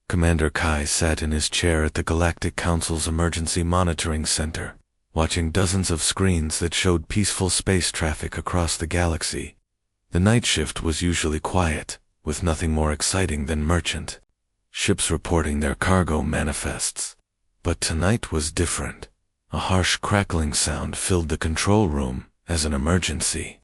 Commander Kai sat in his chair at the Galactic Council's Emergency Monitoring Center, watching dozens of screens that showed peaceful space traffic across the galaxy. The night shift was usually quiet, with nothing more exciting than merchant ships reporting their cargo manifests. But tonight was different. A harsh crackling sound filled the control room as an emergency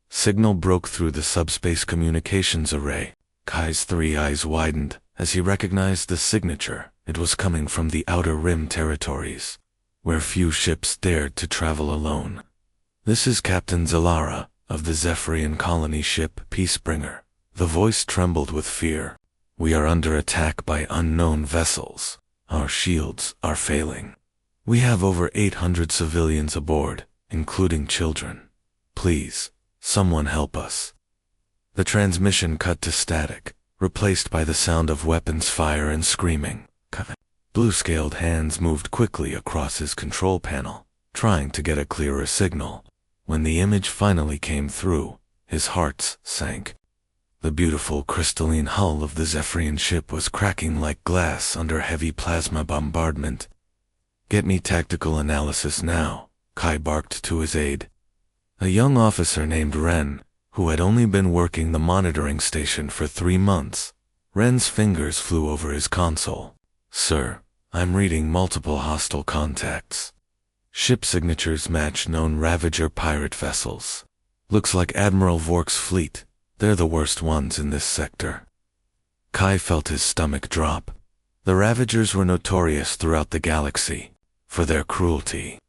signal broke through the subspace communications array. Kai's 3 eyes widened as he recognized the signature. It was coming from the Outer Rim territories, where few ships dared to travel alone. "This is Captain Zalara of the Zephyrian colony ship Peacebringer." The voice trembled with fear. "We are under attack by unknown vessels. Our shields are failing. We have over 800 civilians aboard, including children. Please, someone help us." The transmission cut to static, replaced by the sound of weapons fire and screaming. Blue-scaled hands moved quickly across his control panel, trying to get a clearer signal. When the image finally came through, his heart sank. The beautiful crystalline hull of the Zephyrian ship was cracking like glass under heavy plasma bombardment. "Get me tactical analysis now," Kai barked to his aide. A young officer named Ren, who had only been working the monitoring station for 3 months. Ren's fingers flew over his console. "Sir, I'm reading multiple hostile contacts. Ship signatures match known Ravager pirate vessels. Looks like Admiral Vork's fleet. They're the worst ones in this sector." Kai felt his stomach drop. The Ravagers were notorious throughout the galaxy for their cruelty.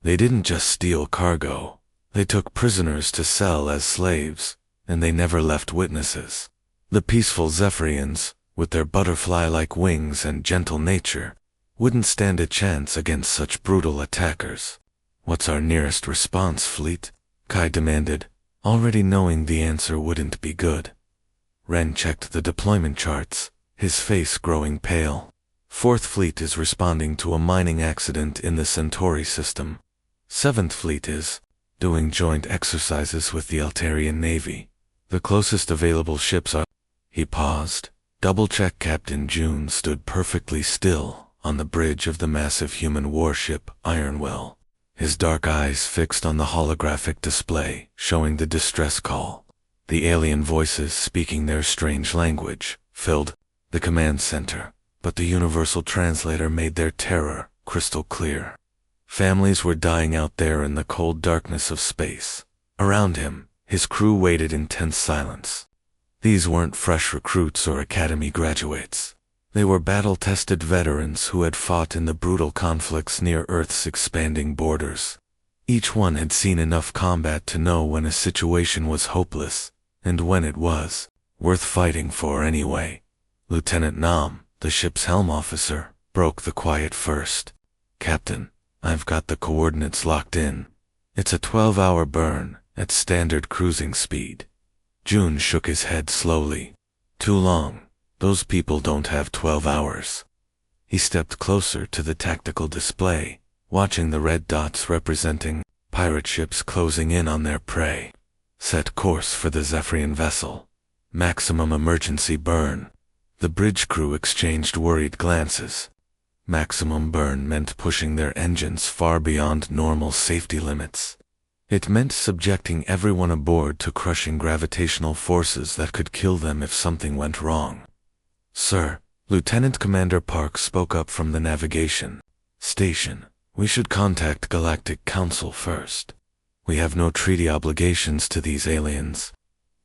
They didn't just steal cargo. They took prisoners to sell as slaves, and they never left witnesses. The peaceful Zephyrians, with their butterfly-like wings and gentle nature, wouldn't stand a chance against such brutal attackers. "What's our nearest response fleet?" Kai demanded, already knowing the answer wouldn't be good. Ren checked the deployment charts, his face growing pale. "Fourth Fleet is responding to a mining accident in the Centauri system. 7th Fleet is doing joint exercises with the Altarian Navy. The closest available ships are—" He paused. Double-check Captain June stood perfectly still on the bridge of the massive human warship Ironwell, his dark eyes fixed on the holographic display showing the distress call. The alien voices speaking their strange language filled the command center, but the universal translator made their terror crystal clear. Families were dying out there in the cold darkness of space. Around him, his crew waited in tense silence. These weren't fresh recruits or academy graduates. They were battle-tested veterans who had fought in the brutal conflicts near Earth's expanding borders. Each one had seen enough combat to know when a situation was hopeless, and when it was worth fighting for anyway. Lieutenant Nam, the ship's helm officer, broke the quiet first. "Captain, I've got the coordinates locked in. It's a 12-hour burn at standard cruising speed." June shook his head slowly. "Too long. Those people don't have 12 hours. He stepped closer to the tactical display, watching the red dots representing pirate ships closing in on their prey. "Set course for the Zephyrian vessel. Maximum emergency burn." The bridge crew exchanged worried glances. Maximum burn meant pushing their engines far beyond normal safety limits. It meant subjecting everyone aboard to crushing gravitational forces that could kill them if something went wrong. "Sir," Lieutenant Commander Park spoke up from the navigation station, "we should contact Galactic Council first. We have no treaty obligations to these aliens.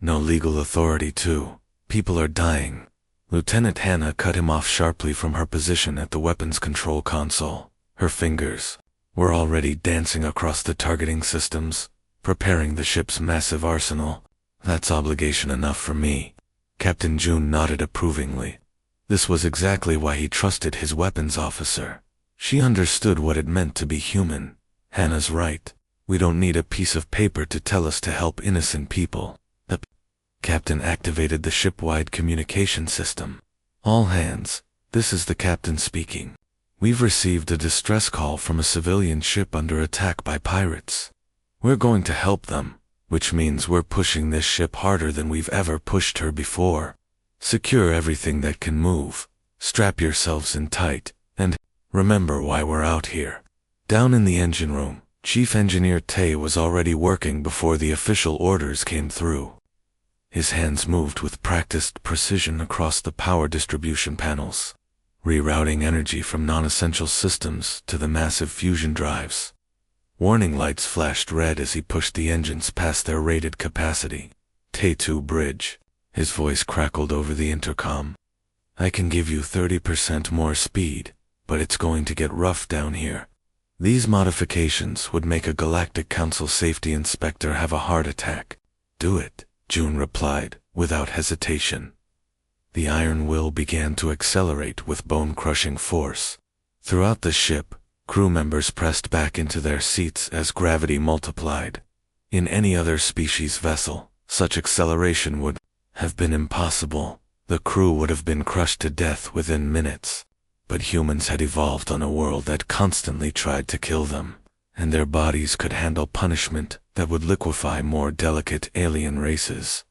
No legal authority too. People are dying." Lieutenant Hannah cut him off sharply from her position at the weapons control console. Her fingers were already dancing across the targeting systems, preparing the ship's massive arsenal. "That's obligation enough for me." Captain June nodded approvingly. This was exactly why he trusted his weapons officer. She understood what it meant to be human. Hannah's right. We don't need a piece of paper to tell us to help innocent people. The captain activated the ship-wide communication system. "All hands, this is the captain speaking. We've received a distress call from a civilian ship under attack by pirates. We're going to help them, which means we're pushing this ship harder than we've ever pushed her before. Secure everything that can move. Strap yourselves in tight, and remember why we're out here." Down in the engine room, Chief Engineer Tay was already working before the official orders came through. His hands moved with practiced precision across the power distribution panels, rerouting energy from non-essential systems to the massive fusion drives. Warning lights flashed red as he pushed the engines past their rated capacity. "Tay-2 bridge." His voice crackled over the intercom. "I can give you 30% more speed, but it's going to get rough down here. These modifications would make a Galactic Council safety inspector have a heart attack." "Do it," June replied, without hesitation. The iron will began to accelerate with bone-crushing force. Throughout the ship, crew members pressed back into their seats as gravity multiplied. In any other species vessel, such acceleration would have been impossible. The crew would have been crushed to death within minutes. But humans had evolved on a world that constantly tried to kill them, and their bodies could handle punishment that would liquefy more delicate alien races.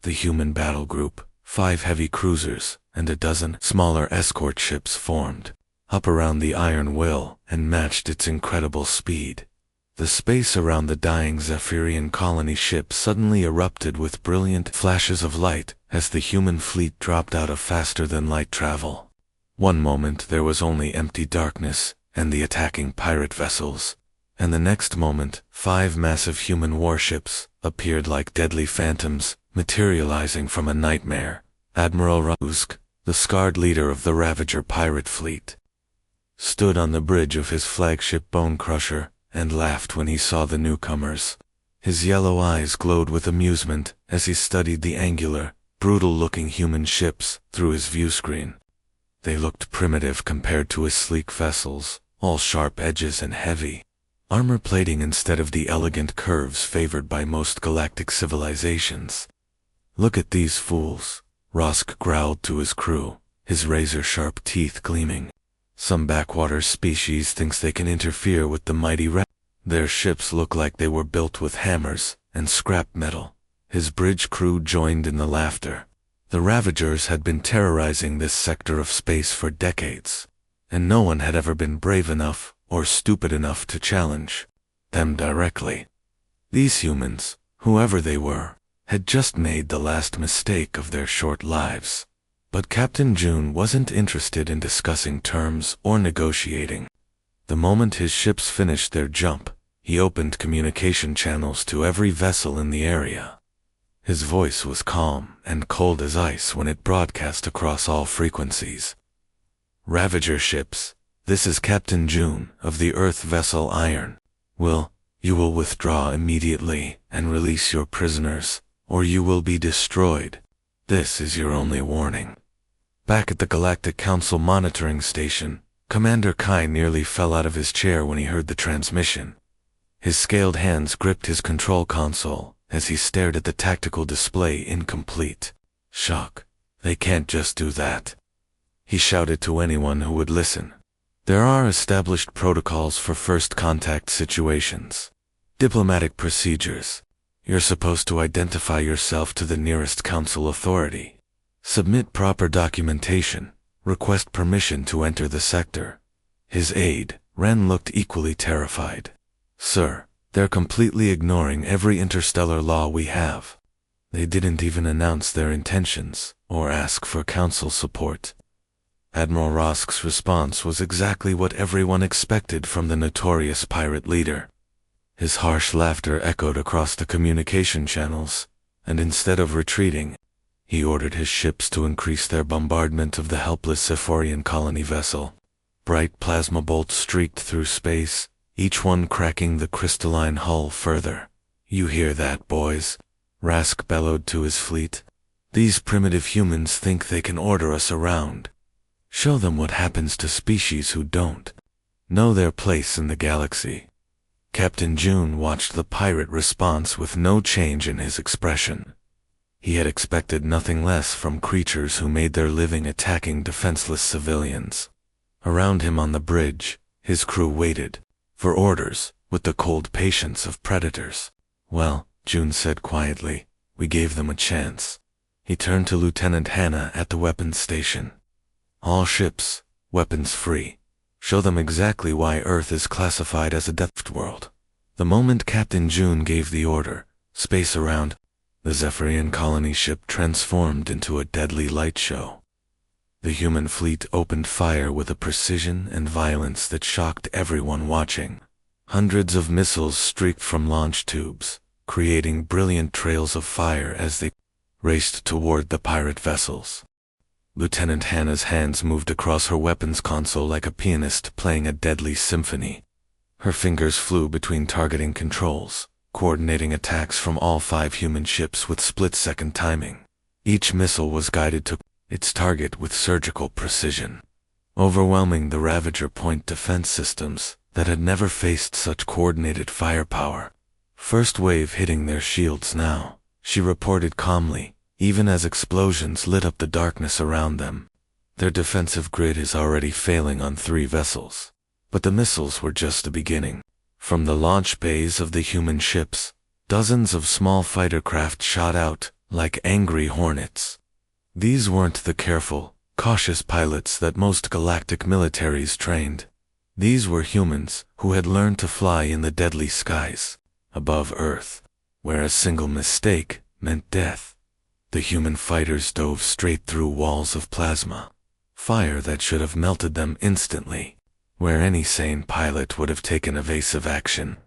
The human battle group, 5 heavy cruisers, and a dozen smaller escort ships formed up around the iron will and matched its incredible speed. The space around the dying Zephyrian colony ship suddenly erupted with brilliant flashes of light as the human fleet dropped out of faster-than-light travel. One moment there was only empty darkness and the attacking pirate vessels, and the next moment 5 massive human warships appeared like deadly phantoms, materializing from a nightmare. Admiral Rusk, the scarred leader of the Ravager pirate fleet, stood on the bridge of his flagship Bone Crusher and laughed when he saw the newcomers. His yellow eyes glowed with amusement as he studied the angular, brutal-looking human ships through his viewscreen. They looked primitive compared to his sleek vessels, all sharp edges and heavy armor plating instead of the elegant curves favored by most galactic civilizations. "Look at these fools," Rosk growled to his crew, his razor-sharp teeth gleaming. "Some backwater species thinks they can interfere with the mighty Their ships look like they were built with hammers and scrap metal." His bridge crew joined in the laughter. The Ravagers had been terrorizing this sector of space for decades, and no one had ever been brave enough or stupid enough to challenge them directly. These humans, whoever they were, had just made the last mistake of their short lives. But Captain June wasn't interested in discussing terms or negotiating. The moment his ships finished their jump, he opened communication channels to every vessel in the area. His voice was calm and cold as ice when it broadcast across all frequencies. "Ravager ships, this is Captain June of the Earth vessel Iron. You will withdraw immediately and release your prisoners, or you will be destroyed. This is your only warning." Back at the Galactic Council monitoring station, Commander Kai nearly fell out of his chair when he heard the transmission. His scaled hands gripped his control console as he stared at the tactical display incomplete. Shock. "They can't just do that," he shouted to anyone who would listen. "There are established protocols for first contact situations. Diplomatic procedures. You're supposed to identify yourself to the nearest council authority. Submit proper documentation. Request permission to enter the sector." His aide, Ren, looked equally terrified. "Sir, they're completely ignoring every interstellar law we have. They didn't even announce their intentions or ask for council support." Admiral Rosk's response was exactly what everyone expected from the notorious pirate leader. His harsh laughter echoed across the communication channels, and instead of retreating, he ordered his ships to increase their bombardment of the helpless Zephyrian colony vessel. Bright plasma bolts streaked through space, each one cracking the crystalline hull further. "You hear that, boys?" Rask bellowed to his fleet. "These primitive humans think they can order us around. Show them what happens to species who don't know their place in the galaxy." Captain June watched the pirate response with no change in his expression. He had expected nothing less from creatures who made their living attacking defenseless civilians. Around him on the bridge, his crew waited for orders with the cold patience of predators. "Well," June said quietly, "we gave them a chance." He turned to Lieutenant Hannah at the weapons station. All ships, weapons free. Show them exactly why Earth is classified as a death world. The moment Captain June gave the order, space around the Zephyrian colony ship transformed into a deadly light show. The human fleet opened fire with a precision and violence that shocked everyone watching. Hundreds of missiles streaked from launch tubes, creating brilliant trails of fire as they raced toward the pirate vessels. Lieutenant Hannah's hands moved across her weapons console like a pianist playing a deadly symphony. Her fingers flew between targeting controls, coordinating attacks from all 5 human ships with split-second timing. Each missile was guided to its target with surgical precision, overwhelming the Ravager point defense systems that had never faced such coordinated firepower. First wave hitting their shields now, she reported calmly, even as explosions lit up the darkness around them. Their defensive grid is already failing on 3 vessels. But the missiles were just the beginning. From the launch bays of the human ships, dozens of small fighter craft shot out like angry hornets. These weren't the careful, cautious pilots that most galactic militaries trained. These were humans who had learned to fly in the deadly skies above Earth, where a single mistake meant death. The human fighters dove straight through walls of plasma, fire that should have melted them instantly, where any sane pilot would have taken evasive action.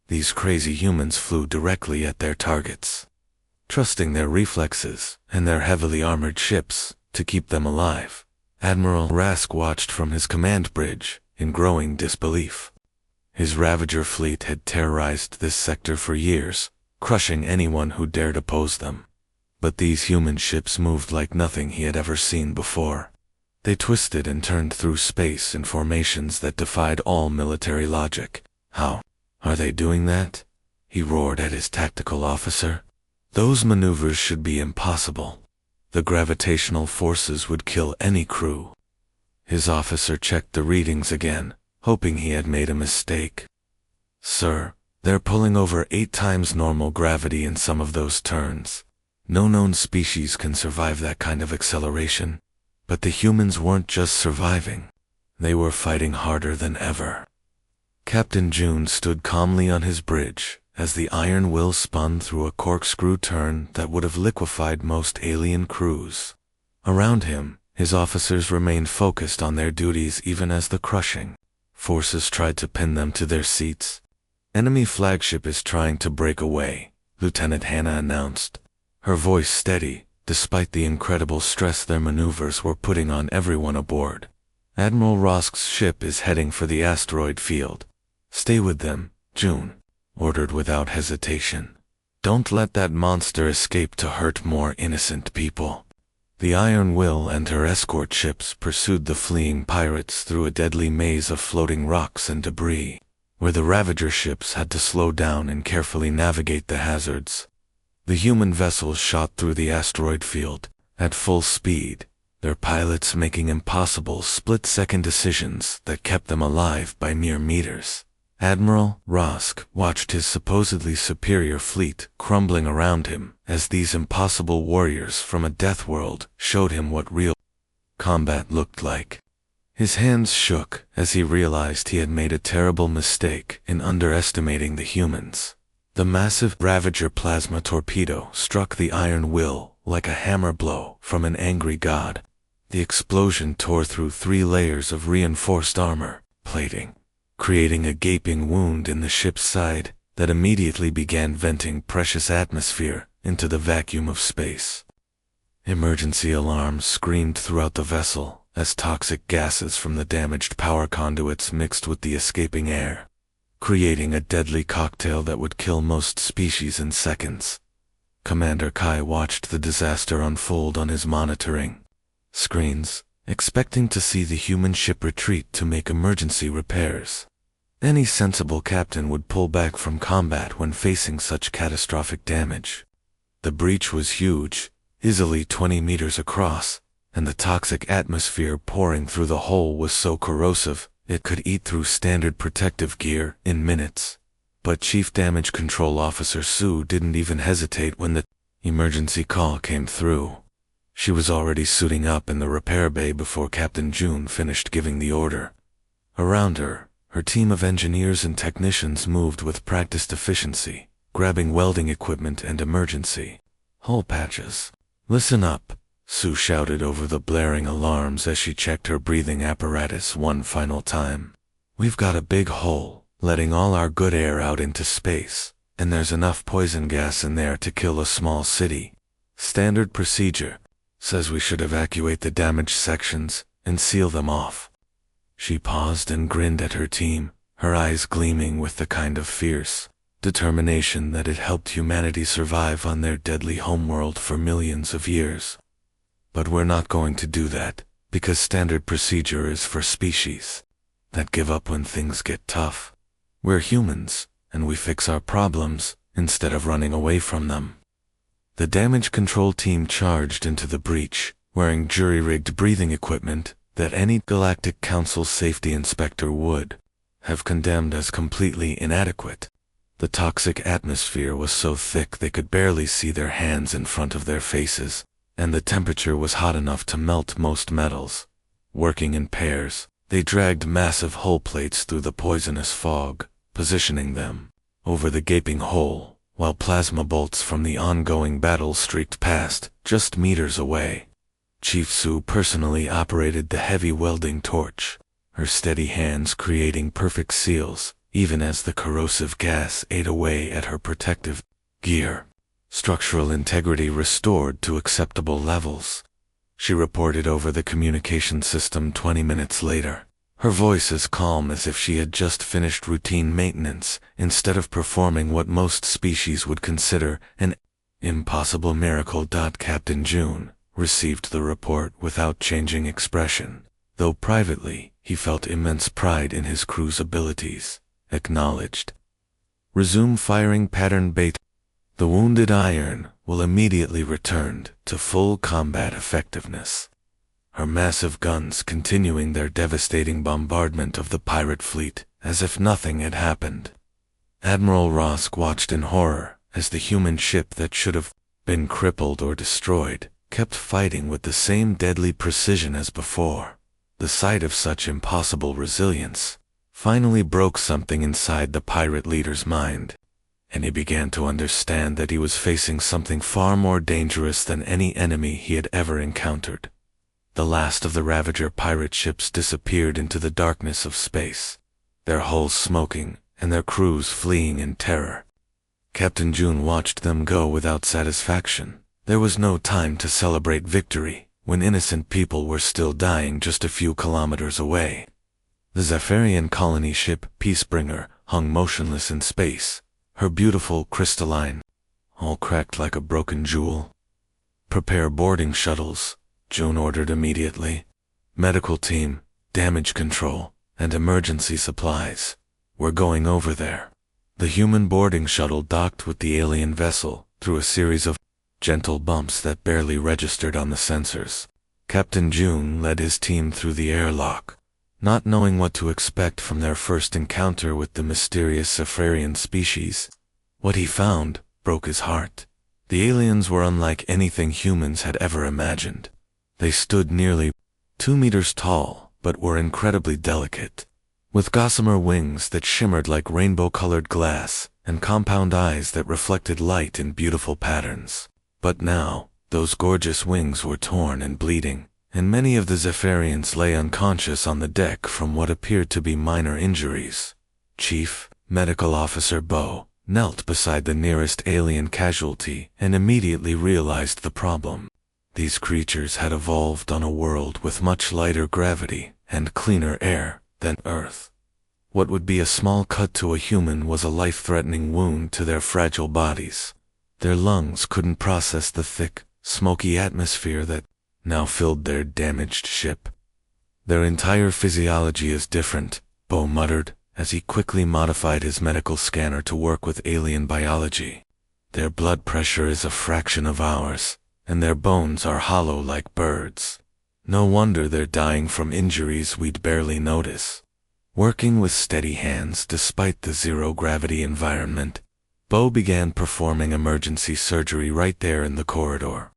These crazy humans flew directly at their targets, trusting their reflexes and their heavily armored ships to keep them alive. Admiral Rask watched from his command bridge in growing disbelief. His Ravager fleet had terrorized this sector for years, crushing anyone who dared oppose them. But these human ships moved like nothing he had ever seen before. They twisted and turned through space in formations that defied all military logic. How are they doing that? He roared at his tactical officer. Those maneuvers should be impossible. The gravitational forces would kill any crew. His officer checked the readings again, hoping he had made a mistake. Sir, they're pulling over 8 times normal gravity in some of those turns. No known species can survive that kind of acceleration. But the humans weren't just surviving. They were fighting harder than ever. Captain June stood calmly on his bridge as the iron will spun through a corkscrew turn that would have liquefied most alien crews. Around him, his officers remained focused on their duties even as the crushing forces tried to pin them to their seats. Enemy flagship is trying to break away, Lieutenant Hannah announced, her voice steady, despite the incredible stress their maneuvers were putting on everyone aboard. Admiral Rosk's ship is heading for the asteroid field. Stay with them, June ordered without hesitation. Don't let that monster escape to hurt more innocent people. The Iron Will and her escort ships pursued the fleeing pirates through a deadly maze of floating rocks and debris, where the Ravager ships had to slow down and carefully navigate the hazards. The human vessels shot through the asteroid field at full speed, their pilots making impossible split-second decisions that kept them alive by mere meters. Admiral Rosk watched his supposedly superior fleet crumbling around him as these impossible warriors from a death world showed him what real combat looked like. His hands shook as he realized he had made a terrible mistake in underestimating the humans. The massive Ravager plasma torpedo struck the Iron Will like a hammer blow from an angry god. The explosion tore through 3 layers of reinforced armor plating, creating a gaping wound in the ship's side that immediately began venting precious atmosphere into the vacuum of space. Emergency alarms screamed throughout the vessel as toxic gases from the damaged power conduits mixed with the escaping air, creating a deadly cocktail that would kill most species in seconds. Commander Kai watched the disaster unfold on his monitoring screens, expecting to see the human ship retreat to make emergency repairs. Any sensible captain would pull back from combat when facing such catastrophic damage. The breach was huge, easily 20 meters across, and the toxic atmosphere pouring through the hole was so corrosive it could eat through standard protective gear in minutes. But Chief Damage Control Officer Sue didn't even hesitate when the emergency call came through. She was already suiting up in the repair bay before Captain June finished giving the order. Around her, her team of engineers and technicians moved with practiced efficiency, grabbing welding equipment and emergency hole patches. "Listen up," Sue shouted over the blaring alarms as she checked her breathing apparatus one final time. "We've got a big hole, letting all our good air out into space, and there's enough poison gas in there to kill a small city. Standard procedure says we should evacuate the damaged sections and seal them off." She paused and grinned at her team, her eyes gleaming with the kind of fierce determination that had helped humanity survive on their deadly homeworld for millions of years. "But we're not going to do that, because standard procedure is for species that give up when things get tough. We're humans, and we fix our problems instead of running away from them." The damage control team charged into the breach, wearing jury-rigged breathing equipment that any Galactic Council safety inspector would have condemned as completely inadequate. The toxic atmosphere was so thick they could barely see their hands in front of their faces, and the temperature was hot enough to melt most metals. Working in pairs, they dragged massive hull plates through the poisonous fog, positioning them over the gaping hole, while plasma bolts from the ongoing battle streaked past, just meters away. Chief Sue personally operated the heavy welding torch, her steady hands creating perfect seals, even as the corrosive gas ate away at her protective gear. Structural integrity restored to acceptable levels. She reported over the communication system 20 minutes later, her voice as calm as if she had just finished routine maintenance instead of performing what most species would consider an impossible miracle. Captain June received the report without changing expression, though privately he felt immense pride in his crew's abilities. Acknowledged. "Resume firing pattern bait. The wounded iron will immediately return to full combat effectiveness." Her massive guns continuing their devastating bombardment of the pirate fleet as if nothing had happened. Admiral Rosk watched in horror as the human ship that should have been crippled or destroyed kept fighting with the same deadly precision as before. The sight of such impossible resilience finally broke something inside the pirate leader's mind, and he began to understand that he was facing something far more dangerous than any enemy he had ever encountered. The last of the Ravager pirate ships disappeared into the darkness of space, their hulls smoking and their crews fleeing in terror. Captain June watched them go without satisfaction. There was no time to celebrate victory when innocent people were still dying just a few kilometers away. The Zephyrian colony ship Peacebringer hung motionless in space, her beautiful crystalline, all cracked like a broken jewel. "Prepare boarding shuttles," June ordered immediately. "Medical team, damage control, and emergency supplies. We're going over there." The human boarding shuttle docked with the alien vessel through a series of gentle bumps that barely registered on the sensors. Captain June led his team through the airlock, not knowing what to expect from their first encounter with the mysterious Zephyrian species. What he found broke his heart. The aliens were unlike anything humans had ever imagined. They stood nearly 2 meters tall, but were incredibly delicate, with gossamer wings that shimmered like rainbow-colored glass and compound eyes that reflected light in beautiful patterns. But now, those gorgeous wings were torn and bleeding, and many of the Zephyrians lay unconscious on the deck from what appeared to be minor injuries. Chief Medical Officer Bo knelt beside the nearest alien casualty and immediately realized the problem. These creatures had evolved on a world with much lighter gravity and cleaner air than Earth. What would be a small cut to a human was a life-threatening wound to their fragile bodies. Their lungs couldn't process the thick, smoky atmosphere that now filled their damaged ship. "Their entire physiology is different," Bo muttered, as he quickly modified his medical scanner to work with alien biology. "Their blood pressure is a fraction of ours, and their bones are hollow like birds. No wonder they're dying from injuries we'd barely notice." Working with steady hands despite the zero-gravity environment, Bo began performing emergency surgery right there in the corridor.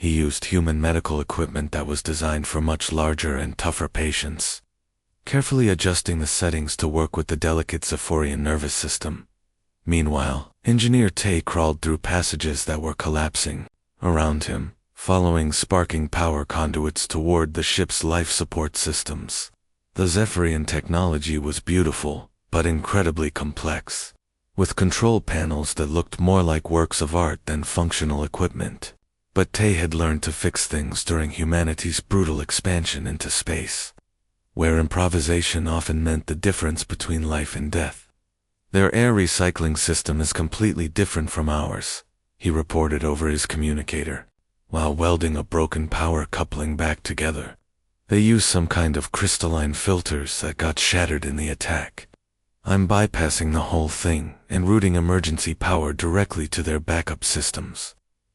He used human medical equipment that was designed for much larger and tougher patients, carefully adjusting the settings to work with the delicate Zephyrian nervous system. Meanwhile, Engineer Tay crawled through passages that were collapsing around him, following sparking power conduits toward the ship's life support systems. The Zephyrian technology was beautiful, but incredibly complex, with control panels that looked more like works of art than functional equipment. But Tay had learned to fix things during humanity's brutal expansion into space, where improvisation often meant the difference between life and death. Their air recycling system is completely different from ours, he reported over his communicator, while welding a broken power coupling back together. They use some kind of crystalline filters that got shattered in the attack. I'm bypassing the whole thing and routing emergency power directly to their backup systems.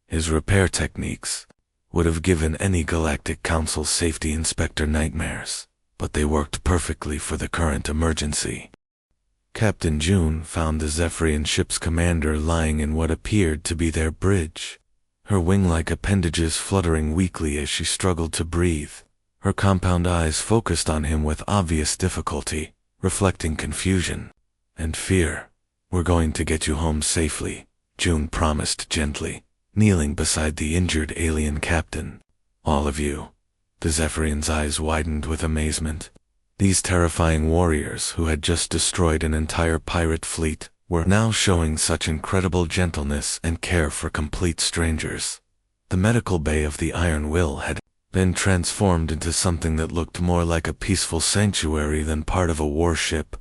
His repair techniques would have given any Galactic Council safety inspector nightmares, but they worked perfectly for the current emergency. Captain June found the Zephyrian ship's commander lying in what appeared to be their bridge, her wing-like appendages fluttering weakly as she struggled to breathe, her compound eyes focused on him with obvious difficulty, reflecting confusion and fear. "We're going to get you home safely," June promised gently, kneeling beside the injured alien captain. "All of you." The Zephyrian's eyes widened with amazement. These terrifying warriors who had just destroyed an entire pirate fleet were now showing such incredible gentleness and care for complete strangers. The medical bay of the Iron Will had been transformed into something that looked more like a peaceful sanctuary than part of a warship.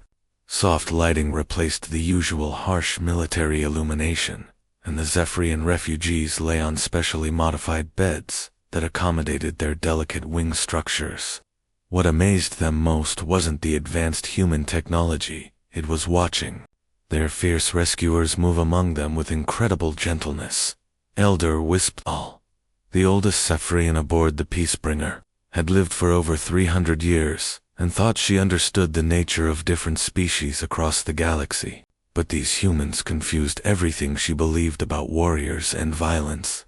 Soft lighting replaced the usual harsh military illumination, and the Zephyrian refugees lay on specially modified beds that accommodated their delicate wing structures. What amazed them most wasn't the advanced human technology, it was watching their fierce rescuers move among them with incredible gentleness. Elder Wispal, the oldest Zephyrian aboard the Peacebringer, had lived for over 300 years and thought she understood the nature of different species across the galaxy. But these humans confused everything she believed about warriors and violence.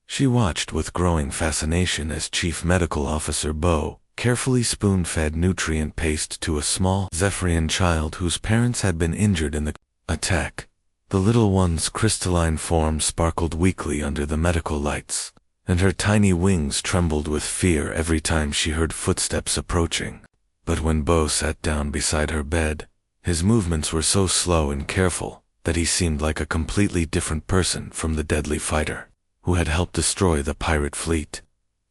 She watched with growing fascination as Chief Medical Officer Bo carefully spoon-fed nutrient paste to a small Zephyrian child whose parents had been injured in the attack. The little one's crystalline form sparkled weakly under the medical lights, and her tiny wings trembled with fear every time she heard footsteps approaching. But when Bo sat down beside her bed, his movements were so slow and careful that he seemed like a completely different person from the deadly fighter who had helped destroy the pirate fleet.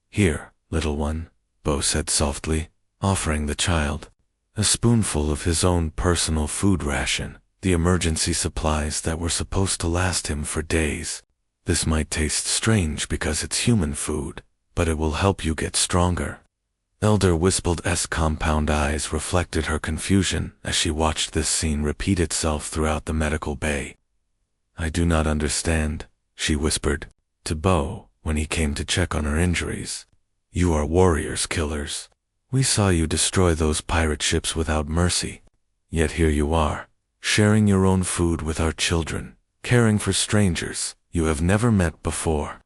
"Here, little one," Bo said softly, offering the child a spoonful of his own personal food ration, the emergency supplies that were supposed to last him for days. "This might taste strange because it's human food, but it will help you get stronger." Elder Wispald's compound eyes reflected her confusion as she watched this scene repeat itself throughout the medical bay. "I do not understand," she whispered to Bo when he came to check on her injuries. "You are warriors killers. We saw you destroy those pirate ships without mercy. Yet here you are, sharing your own food with our children, caring for strangers you have never met before."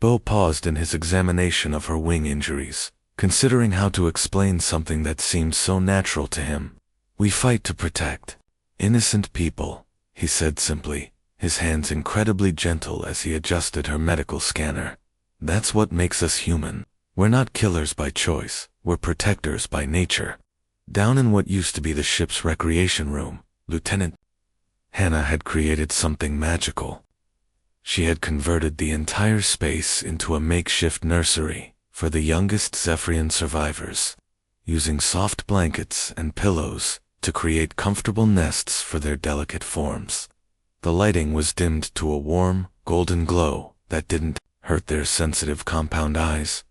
Bo paused in his examination of her wing injuries, considering how to explain something that seemed so natural to him. "We fight to protect innocent people," he said simply, his hands incredibly gentle as he adjusted her medical scanner. "That's what makes us human. We're not killers by choice, we're protectors by nature." Down in what used to be the ship's recreation room, Lieutenant Hannah had created something magical. She had converted the entire space into a makeshift nursery for the youngest Zephyrian survivors, using soft blankets and pillows to create comfortable nests for their delicate forms. The lighting was dimmed to a warm, golden glow that didn't hurt their sensitive compound eyes.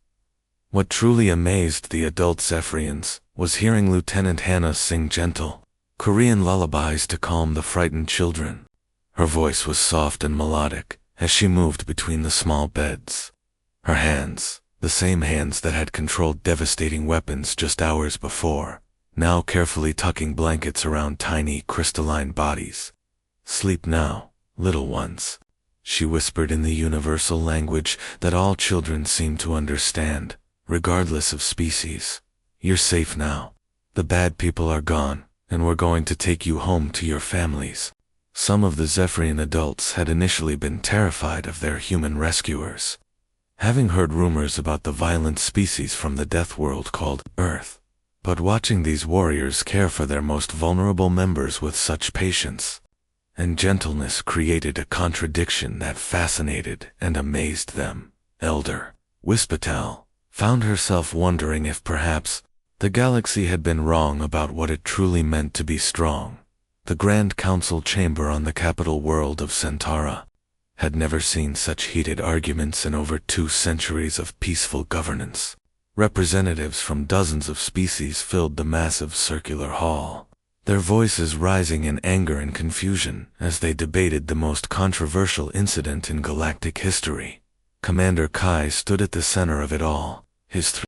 What truly amazed the adult Zephyrians was hearing Lieutenant Hannah sing gentle Korean lullabies to calm the frightened children. Her voice was soft and melodic as she moved between the small beds. Her hands, the same hands that had controlled devastating weapons just hours before, now carefully tucking blankets around tiny crystalline bodies. "Sleep now, little ones," she whispered in the universal language that all children seem to understand, regardless of species. "You're safe now. The bad people are gone, and we're going to take you home to your families." Some of the Zephyrian adults had initially been terrified of their human rescuers, having heard rumors about the violent species from the death world called Earth. But watching these warriors care for their most vulnerable members with such patience and gentleness created a contradiction that fascinated and amazed them. Elder Wispital found herself wondering if perhaps the galaxy had been wrong about what it truly meant to be strong. The Grand Council chamber on the capital world of Centaura had never seen such heated arguments in over 2 centuries of peaceful governance. Representatives from dozens of species filled the massive circular hall, their voices rising in anger and confusion as they debated the most controversial incident in galactic history. Commander Kai stood at the center of it all, his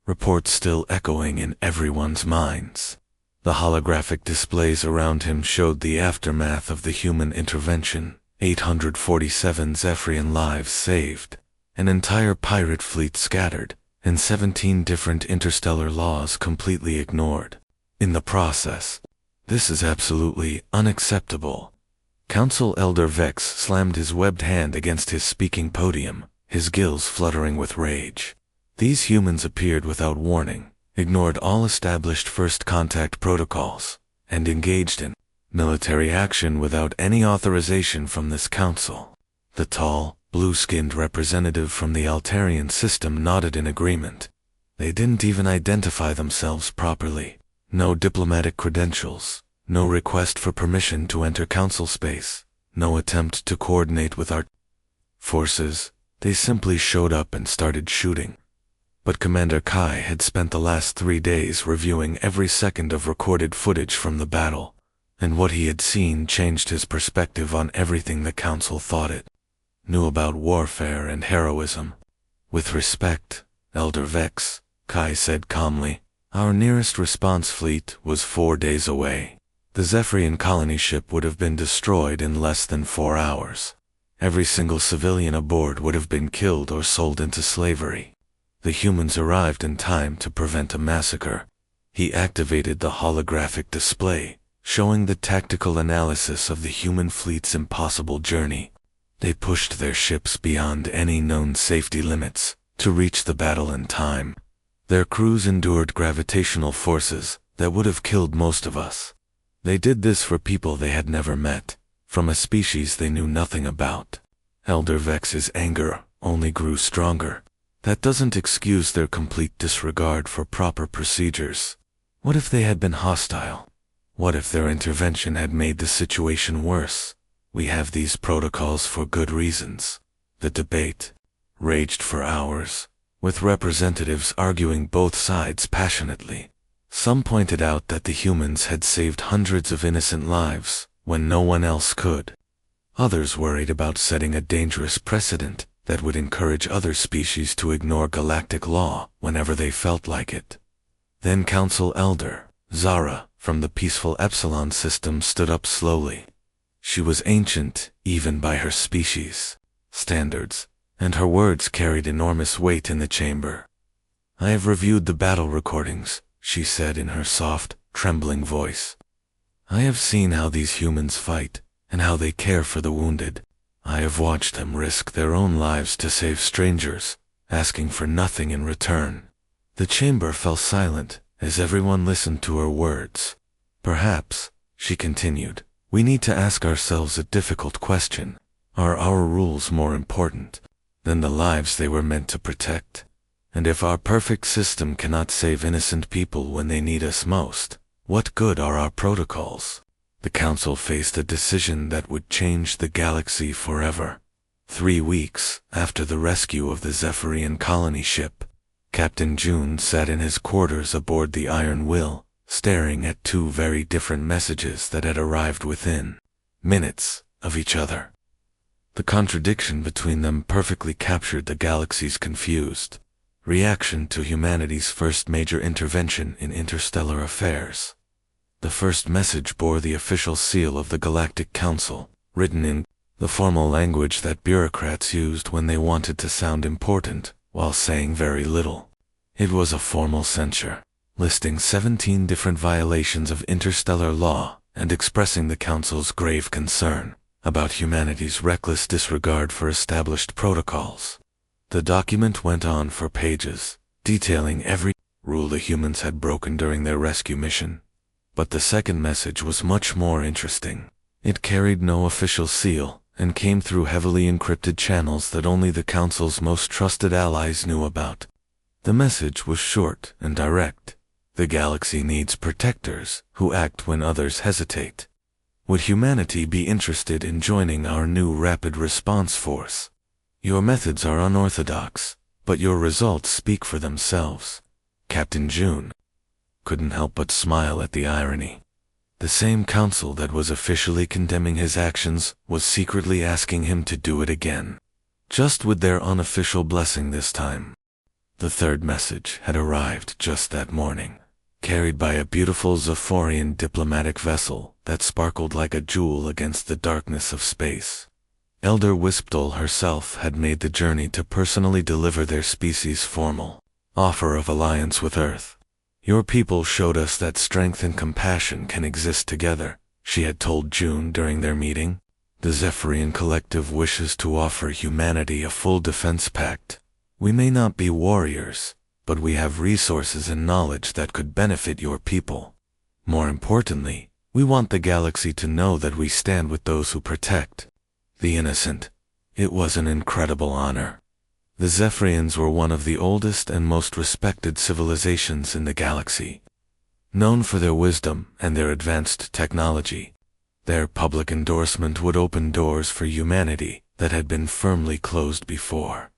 reports still echoing in everyone's minds. The holographic displays around him showed the aftermath of the human intervention: 847 Zephyrian lives saved, an entire pirate fleet scattered, and 17 different interstellar laws completely ignored. In the process, this is absolutely unacceptable. Council Elder Vex slammed his webbed hand against his speaking podium, his gills fluttering with rage. These humans appeared without warning, ignored all established first contact protocols, and engaged in military action without any authorization from this council. The tall, blue-skinned representative from the Altarian system nodded in agreement. They didn't even identify themselves properly. No diplomatic credentials, no request for permission to enter council space, no attempt to coordinate with our forces. They simply showed up and started shooting. But Commander Kai had spent the last 3 days reviewing every second of recorded footage from the battle, and what he had seen changed his perspective on everything the council thought it knew about warfare and heroism. "With respect, Elder Vex," Kai said calmly, "our nearest response fleet was 4 days away. The Zephyrian colony ship would have been destroyed in less than 4 hours. Every single civilian aboard would have been killed or sold into slavery. The humans arrived in time to prevent a massacre." He activated the holographic display, showing the tactical analysis of the human fleet's impossible journey. They pushed their ships beyond any known safety limits to reach the battle in time. Their crews endured gravitational forces that would have killed most of us. They did this for people they had never met, from a species they knew nothing about. Elder Vex's anger only grew stronger. That doesn't excuse their complete disregard for proper procedures. What if they had been hostile? What if their intervention had made the situation worse? We have these protocols for good reasons. The debate raged for hours, with representatives arguing both sides passionately. Some pointed out that the humans had saved hundreds of innocent lives when no one else could. Others worried about setting a dangerous precedent that would encourage other species to ignore galactic law whenever they felt like it. Then Council Elder Zara from the peaceful Epsilon system stood up slowly. She was ancient, even by her species standards, and her words carried enormous weight in the chamber. "I have reviewed the battle recordings," she said in her soft, trembling voice. "I have seen how these humans fight, and how they care for the wounded. I have watched them risk their own lives to save strangers, asking for nothing in return." The chamber fell silent as everyone listened to her words. "Perhaps," she continued, "we need to ask ourselves a difficult question. Are our rules more important than the lives they were meant to protect? And if our perfect system cannot save innocent people when they need us most, what good are our protocols?" The council faced a decision that would change the galaxy forever. 3 weeks after the rescue of the Zephyrian colony ship, Captain June sat in his quarters aboard the Iron Will, staring at 2 very different messages that had arrived within minutes of each other. The contradiction between them perfectly captured the galaxy's confused reaction to humanity's first major intervention in interstellar affairs. The first message bore the official seal of the Galactic Council, written in the formal language that bureaucrats used when they wanted to sound important, while saying very little. It was a formal censure, listing 17 different violations of interstellar law and expressing the Council's grave concern about humanity's reckless disregard for established protocols. The document went on for pages, detailing every rule the humans had broken during their rescue mission. But the second message was much more interesting. It carried no official seal and came through heavily encrypted channels that only the Council's most trusted allies knew about. The message was short and direct. The galaxy needs protectors who act when others hesitate. Would humanity be interested in joining our new rapid response force? Your methods are unorthodox, but your results speak for themselves. Captain June couldn't help but smile at the irony. The same council that was officially condemning his actions was secretly asking him to do it again, just with their unofficial blessing this time. The third message had arrived just that morning, carried by a beautiful Zephyrian diplomatic vessel that sparkled like a jewel against the darkness of space. Elder Wispdol herself had made the journey to personally deliver their species' formal offer of alliance with Earth. Your people showed us that strength and compassion can exist together, she had told June during their meeting. The Zephyrian Collective wishes to offer humanity a full defense pact. We may not be warriors, but we have resources and knowledge that could benefit your people. More importantly, we want the galaxy to know that we stand with those who protect the innocent. It was an incredible honor. The Zephyrians were one of the oldest and most respected civilizations in the galaxy. Known for their wisdom and their advanced technology, their public endorsement would open doors for humanity that had been firmly closed before.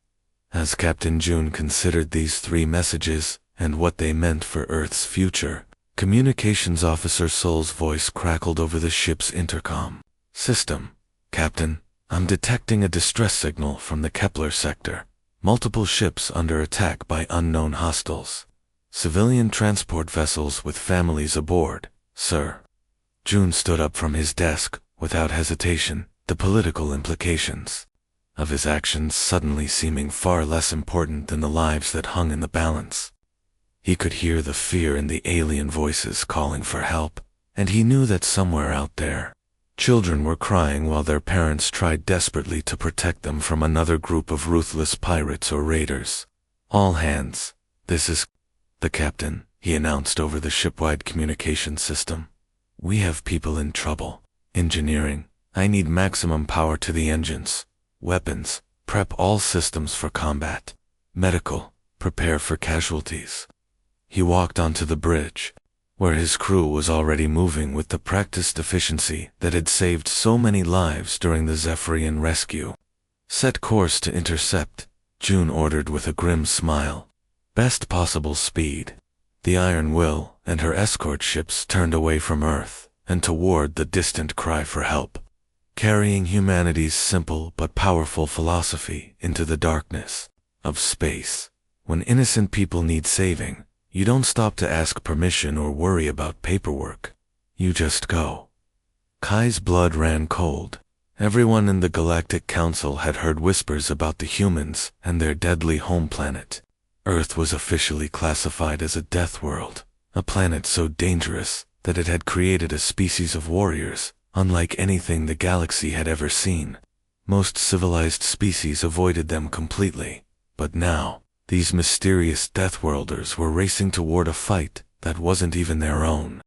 As Captain June considered these three messages and what they meant for Earth's future, Communications Officer Sol's voice crackled over the ship's intercom system. Captain, I'm detecting a distress signal from the Kepler sector. Multiple ships under attack by unknown hostiles. Civilian transport vessels with families aboard, sir. June stood up from his desk, without hesitation, the political implications of his actions suddenly seeming far less important than the lives that hung in the balance. He could hear the fear in the alien voices calling for help, and he knew that somewhere out there, children were crying while their parents tried desperately to protect them from another group of ruthless pirates or raiders. All hands, this is the captain, he announced over the shipwide communication system. We have people in trouble. Engineering, I need maximum power to the engines. Weapons, prep all systems for combat. Medical, prepare for casualties. He walked onto the bridge, where his crew was already moving with the practiced efficiency that had saved so many lives during the Zephyrian rescue. Set course to intercept, June ordered with a grim smile. Best possible speed. The Iron Will and her escort ships turned away from Earth and toward the distant cry for help, carrying humanity's simple but powerful philosophy into the darkness of space. When innocent people need saving, you don't stop to ask permission or worry about paperwork. You just go. Kai's blood ran cold. Everyone in the Galactic Council had heard whispers about the humans and their deadly home planet. Earth was officially classified as a death world, a planet so dangerous that it had created a species of warriors, unlike anything the galaxy had ever seen. Most civilized species avoided them completely, but now, these mysterious Deathworlders were racing toward a fight that wasn't even their own.